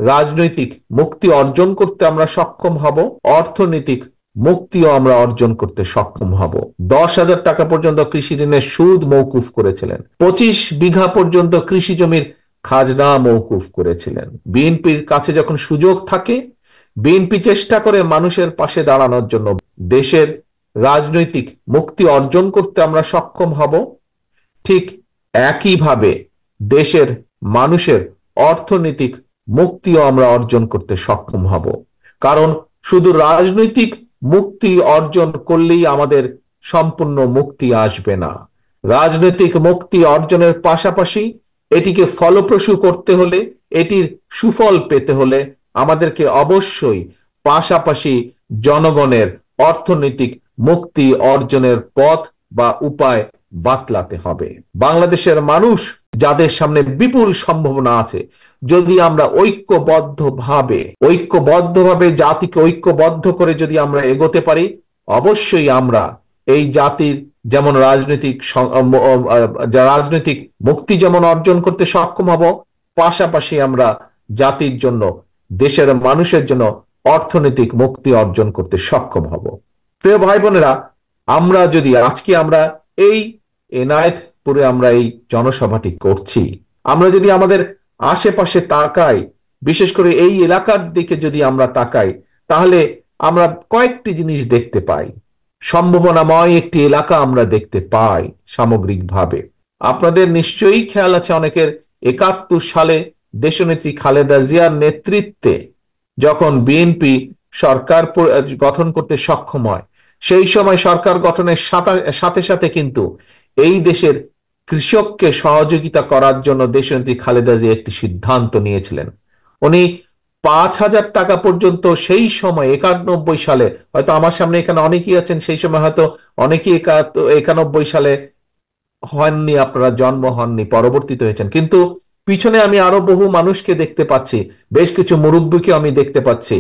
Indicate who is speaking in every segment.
Speaker 1: রাজনৈতিক মুক্তি অর্জন করতে আমরা সক্ষম হব, অর্থনৈতিক মুক্তিও আমরা অর্জন করতে সক্ষম হব। 10,000 টাকা পর্যন্ত কৃষি ঋণের সুদ মওকুফ করেছিলেন। 25 বিঘা পর্যন্ত কৃষি জমির খাজনা মওকুফ করেছিলেন। বিএনপির কাছে যখন সুযোগ থাকে, বিএনপি চেষ্টা করে মানুষের পাশে দাঁড়ানোর জন্য। দেশের রাজনৈতিক মুক্তি অর্জন করতে আমরা সক্ষম হব, ঠিক একইভাবে দেশের মানুষের অর্থনৈতিক মুক্তিও আমরা অর্জন করতে সক্ষম হব। কারণ শুধু রাজনৈতিক মুক্তি অর্জন করলেই আমাদের সম্পূর্ণ মুক্তি আসবে না। রাজনৈতিক মুক্তি অর্জনের পাশাপাশি এটিকে ফলপ্রসূ করতে হলে, এটির সুফল পেতে হলে আমাদেরকে অবশ্যই পাশাপাশি জনগণের অর্থনৈতিক মুক্তি অর্জনের পথ বা উপায় বাতলাতে হবে। বাংলাদেশের মানুষ যাদের সামনে বিপুল সম্ভাবনা আছে, যদি আমরা ঐক্যবদ্ধভাবে জাতিকে ঐক্যবদ্ধ করে যদি আমরা এগোতে পারি, অবশ্যই আমরা এই জাতির যেমন রাজনৈতিক মুক্তি যেমন অর্জন করতে সক্ষম হব, পাশাপাশি আমরা জাতির জন্য, দেশের মানুষের জন্য অর্থনৈতিক মুক্তি অর্জন করতে সক্ষম হব। প্রিয় ভাই বোনেরা, আমরা যদি আজকে আমরা এই এনায়েতপুরে আমরা এই জনসভাটি করছি, আমরা যদি আমাদের আশেপাশে তাকাই, বিশেষ করে এই এলাকার দিকে যদি আমরা তাকাই, তাহলে আমরা কয়েকটি জিনিস দেখতে পাই। সম্ভাবনাময় একটি এলাকা আমরা দেখতে পাই সামগ্রিকভাবে। আপনাদের নিশ্চয়ই খেয়াল আছে, অনেকের 71 সালে দেশনেত্রী খালেদা জিয়ার নেতৃত্বে যখন বিএনপি সরকার গঠন করতে সক্ষম হয়, সেই সময় সরকার গঠনের সাথে সাথে কিন্তু এই দেশের কৃষককে সহযোগিতা করার জন্য দেশনেত্রী খালেদা জিয়া একটি সিদ্ধান্ত নিয়েছিলেন। উনি 5,000 টাকা পর্যন্ত সেই সময় 91 সালে, হয়তো আমার সামনে এখানে অনেকেই আছেন সেই সময় হয়তো অনেকেই 91 সালে হননি, আপনারা জন্ম হননি, পরবর্তীতে হয়েছেন, কিন্তু পিছনে আমি আরো বহু মানুষকে দেখতে পাচ্ছি, বেশ কিছু মুরব্বীকে আমি দেখতে পাচ্ছি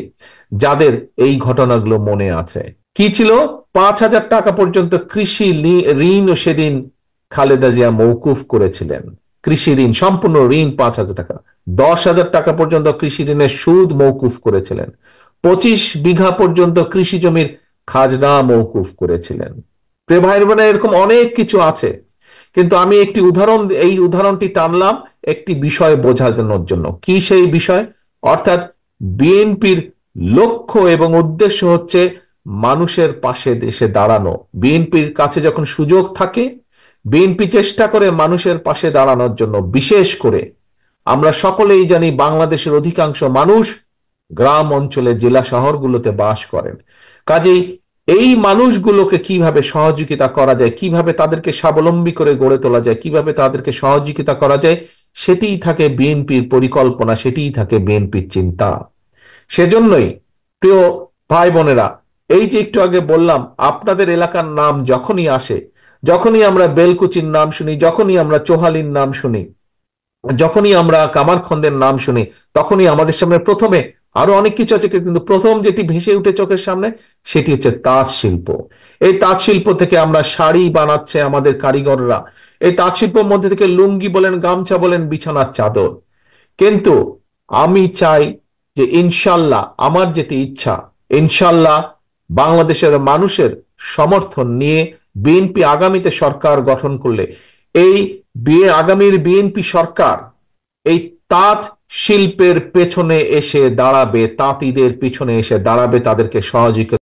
Speaker 1: যাদের এই ঘটনাগুলো মনে আছে। কি ছিল? 5,000 টাকা পর্যন্ত কৃষি ঋণ সেদিন খালেদা জিয়া মওকুফ করেছিলেন। কৃষি ঋণ, সম্পূর্ণ ঋণ 5,000 টাকা। 10,000 টাকা পর্যন্ত কৃষি ঋণের সুদ মওকুফ করেছিলেন। 25 বিঘা পর্যন্ত কৃষি জমির খাজনা মওকুফ করেছিলেন। প্রিয় ভাই বোনেরা, এরকম অনেক কিছু আছে, কিন্তু আমি এই উদাহরণটি টানলাম একটি বিষয় বোঝানোর জন্য। কি সেই বিষয়? অর্থাৎ বিএনপির লক্ষ্য এবং উদ্দেশ্য হচ্ছে মানুষের পাশে দেশে দাঁড়ানো। বিএনপির কাছে যখন সুযোগ থাকে, বিএনপি চেষ্টা করে মানুষের পাশে দাঁড়ানোর জন্য। বিশেষ করে আমরা সকলেই জানি বাংলাদেশের অধিকাংশ মানুষ গ্রাম অঞ্চলে, জেলা শহরগুলোতে বাস করেন। কাজেই এই মানুষগুলোকে কিভাবে সহযোগিতা করা যায়, কিভাবে তাদেরকে স্বাবলম্বী করে গড়ে তোলা যায়, কিভাবে তাদেরকে সহযোগিতা করা যায়, সেটিই থাকে বিএনপির পরিকল্পনা, সেটিই থাকে বিএনপির চিন্তা। সেজন্যই প্রিয় ভাই বোনেরা, এই যে একটু আগে বললাম, আপনাদের এলাকার নাম যখনই আসে, যখনই আমরা বেলকুচির নাম শুনি, যখনই আমরা চোহালির নাম শুনি, যখনই আমরা কামারখন্দের নাম শুনি, তখনই আমাদের সামনে প্রথমে আরো অনেক কিছু আছে, কিন্তু প্রথম যেটি ভেসে উঠে চোখের সামনে সেটি হচ্ছে তাঁত শিল্প। এই তাঁত শিল্প থেকে আমরা শাড়ি বানাচ্ছে আমাদের কারিগররা, এই তাঁত শিল্পের মধ্যে থেকে লুঙ্গি বলেন, গামছা বলেন, বিছানার চাদর। কিন্তু আমি চাই যে ইনশাল্লাহ, আমার যেটি ইচ্ছা, ইনশাল্লাহ বাংলাদেশের মানুষের সমর্থন নিয়ে বিএনপি আগামীতে সরকার গঠন করলে এই আগামীর বিএনপি সরকার এই তাঁত শিল্পের পেছনে এসে দাঁড়াবে, তাঁতিদের পিছনে এসে দাঁড়াবে, তাদেরকে সহযোগিতা